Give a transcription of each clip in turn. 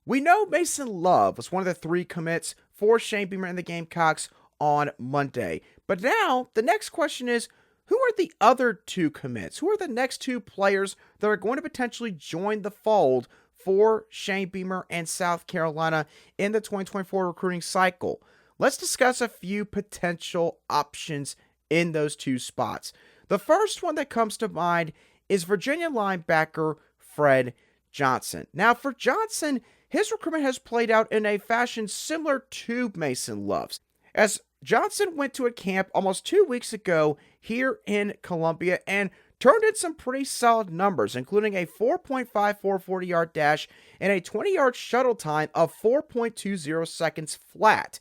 We know Mason Love was one of the 3 commits for Shane Beamer and the Gamecocks on Monday. But now, the next question is, who are the other 2 commits? Who are the next 2 players that are going to potentially join the fold for Shane Beamer and South Carolina in the 2024 recruiting cycle? Let's discuss a few potential options in those 2 spots. The first one that comes to mind is Virginia linebacker Fred Johnson. Now, for Johnson, his recruitment has played out in a fashion similar to Mason Love's, as Johnson went to a camp almost 2 weeks ago here in Columbia and turned in some pretty solid numbers, including a 4.54 40-yard dash and a 20-yard shuttle time of 4.20 seconds flat,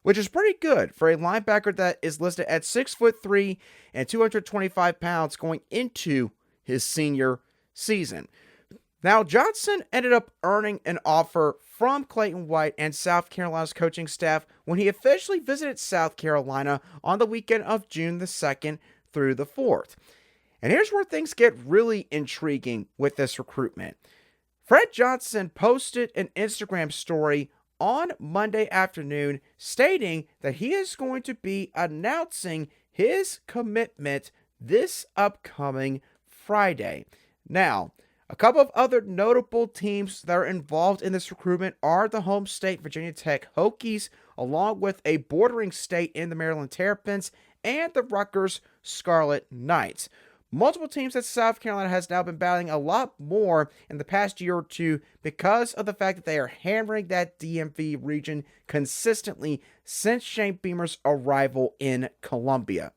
which is pretty good for a linebacker that is listed at 6'3" and 225 pounds going into his senior season. Now, Johnson ended up earning an offer from Clayton White and South Carolina's coaching staff when he officially visited South Carolina on the weekend of June the 2nd through the 4th. And here's where things get really intriguing with this recruitment. Fred Johnson posted an Instagram story on Monday afternoon stating that he is going to be announcing his commitment this upcoming Friday. Now, a couple of other notable teams that are involved in this recruitment are the home state Virginia Tech Hokies, along with a bordering state in the Maryland Terrapins, and the Rutgers Scarlet Knights. Multiple teams that South Carolina has now been battling a lot more in the past year or two because of the fact that they are hammering that DMV region consistently since Shane Beamer's arrival in Columbia.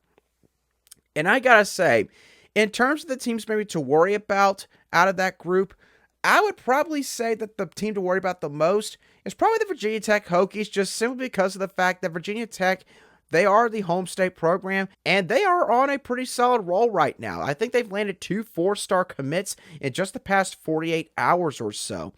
And I gotta say, in terms of the teams maybe to worry about out of that group, I would probably say that the team to worry about the most is probably the Virginia Tech Hokies, just simply because of the fact that Virginia Tech, they are the home state program, and they are on a pretty solid roll right now. I think they've landed 2 4-star commits in just the past 48 hours or so.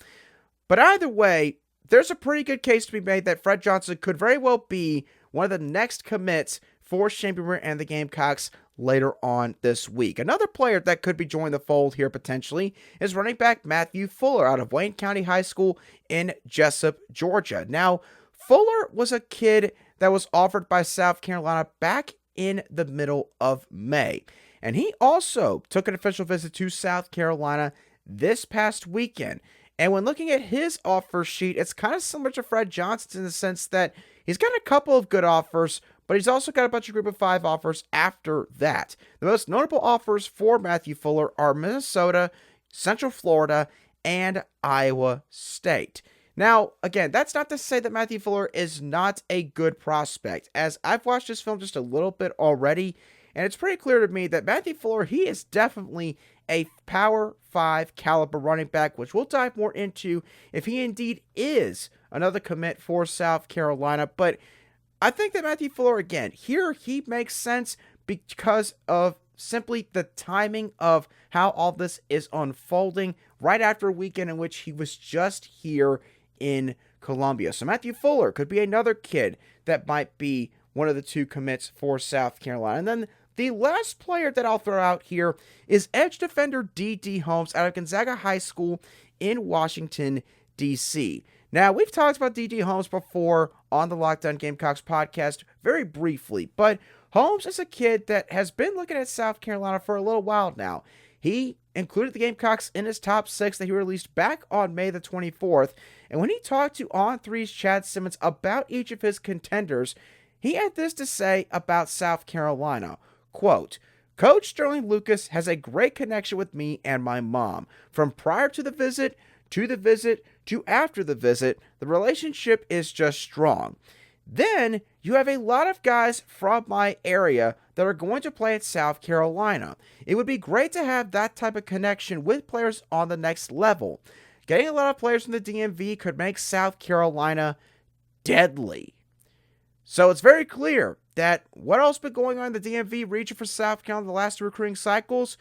But either way, there's a pretty good case to be made that Fred Johnson could very well be one of the next commits for Shane Beamer and the Gamecocks later on this week. Another player that could be joining the fold here potentially is running back Matthew Fuller out of Wayne County High School in Jessup, Georgia. Now, Fuller was a kid that was offered by South Carolina back in the middle of May, and he also took an official visit to South Carolina this past weekend. And when looking at his offer sheet, it's kind of similar to Fred Johnson's in the sense that he's got a couple of good offers, but he's also got a bunch of group of 5 offers after that. The most notable offers for Matthew Fuller are Minnesota, Central Florida, and Iowa State. Now, again, that's not to say that Matthew Fuller is not a good prospect, as I've watched this film just a little bit already, and it's pretty clear to me that Matthew Fuller, he is definitely a Power 5 caliber running back, which we'll dive more into if he indeed is another commit for South Carolina. But I think that Matthew Fuller, again, here he makes sense because of simply the timing of how all this is unfolding right after a weekend in which he was just here in Columbia. So Matthew Fuller could be another kid that might be one of the 2 commits for South Carolina. And then the last player that I'll throw out here is edge defender DD Holmes out of Gonzaga High School in Washington, D.C. Now, we've talked about DD Holmes before on the Locked On Gamecocks podcast very briefly, but Holmes is a kid that has been looking at South Carolina for a little while now. He included the Gamecocks in his top 6 that he released back on May the 24th, and when he talked to On3's Chad Simmons about each of his contenders, he had this to say about South Carolina. Quote, "Coach Sterling Lucas has a great connection with me and my mom. From prior to the visit, to after the visit, the relationship is just strong. Then you have a lot of guys from my area that are going to play at South Carolina. It would be great to have that type of connection with players on the next level. Getting a lot of players from the DMV could make South Carolina deadly." So it's very clear that what else been going on in the DMV region for South Carolina the last 2 recruiting cycles,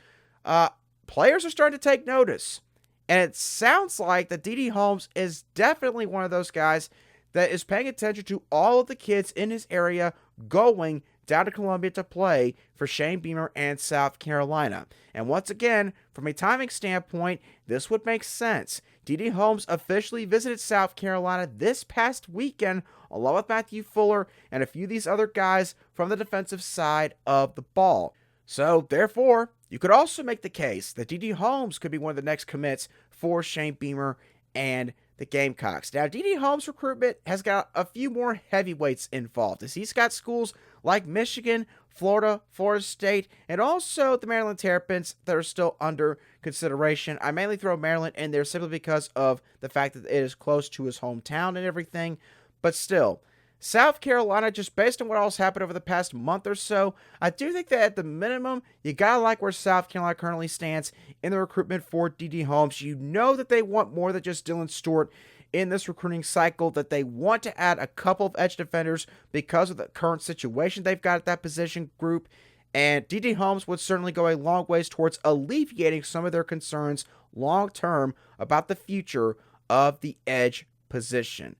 players are starting to take notice. And it sounds like that DD Holmes is definitely one of those guys that is paying attention to all of the kids in his area going down to Columbia to play for Shane Beamer and South Carolina. And once again, from a timing standpoint, this would make sense. DD Holmes officially visited South Carolina this past weekend, along with Matthew Fuller and a few of these other guys from the defensive side of the ball. So, therefore, you could also make the case that DD Holmes could be one of the next commits for Shane Beamer and the Gamecocks. Now, DD Holmes' recruitment has got a few more heavyweights involved, as he's got schools like Michigan, Florida, Florida State, and also the Maryland Terrapins that are still under consideration. I mainly throw Maryland in there simply because of the fact that it is close to his hometown and everything, but still, South Carolina, just based on what else happened over the past month or so, I do think that at the minimum, you gotta like where South Carolina currently stands in the recruitment for DD Holmes. You know that they want more than just Dylan Stewart in this recruiting cycle, that they want to add a couple of edge defenders because of the current situation they've got at that position group, and DD Holmes would certainly go a long ways towards alleviating some of their concerns long term about the future of the edge position.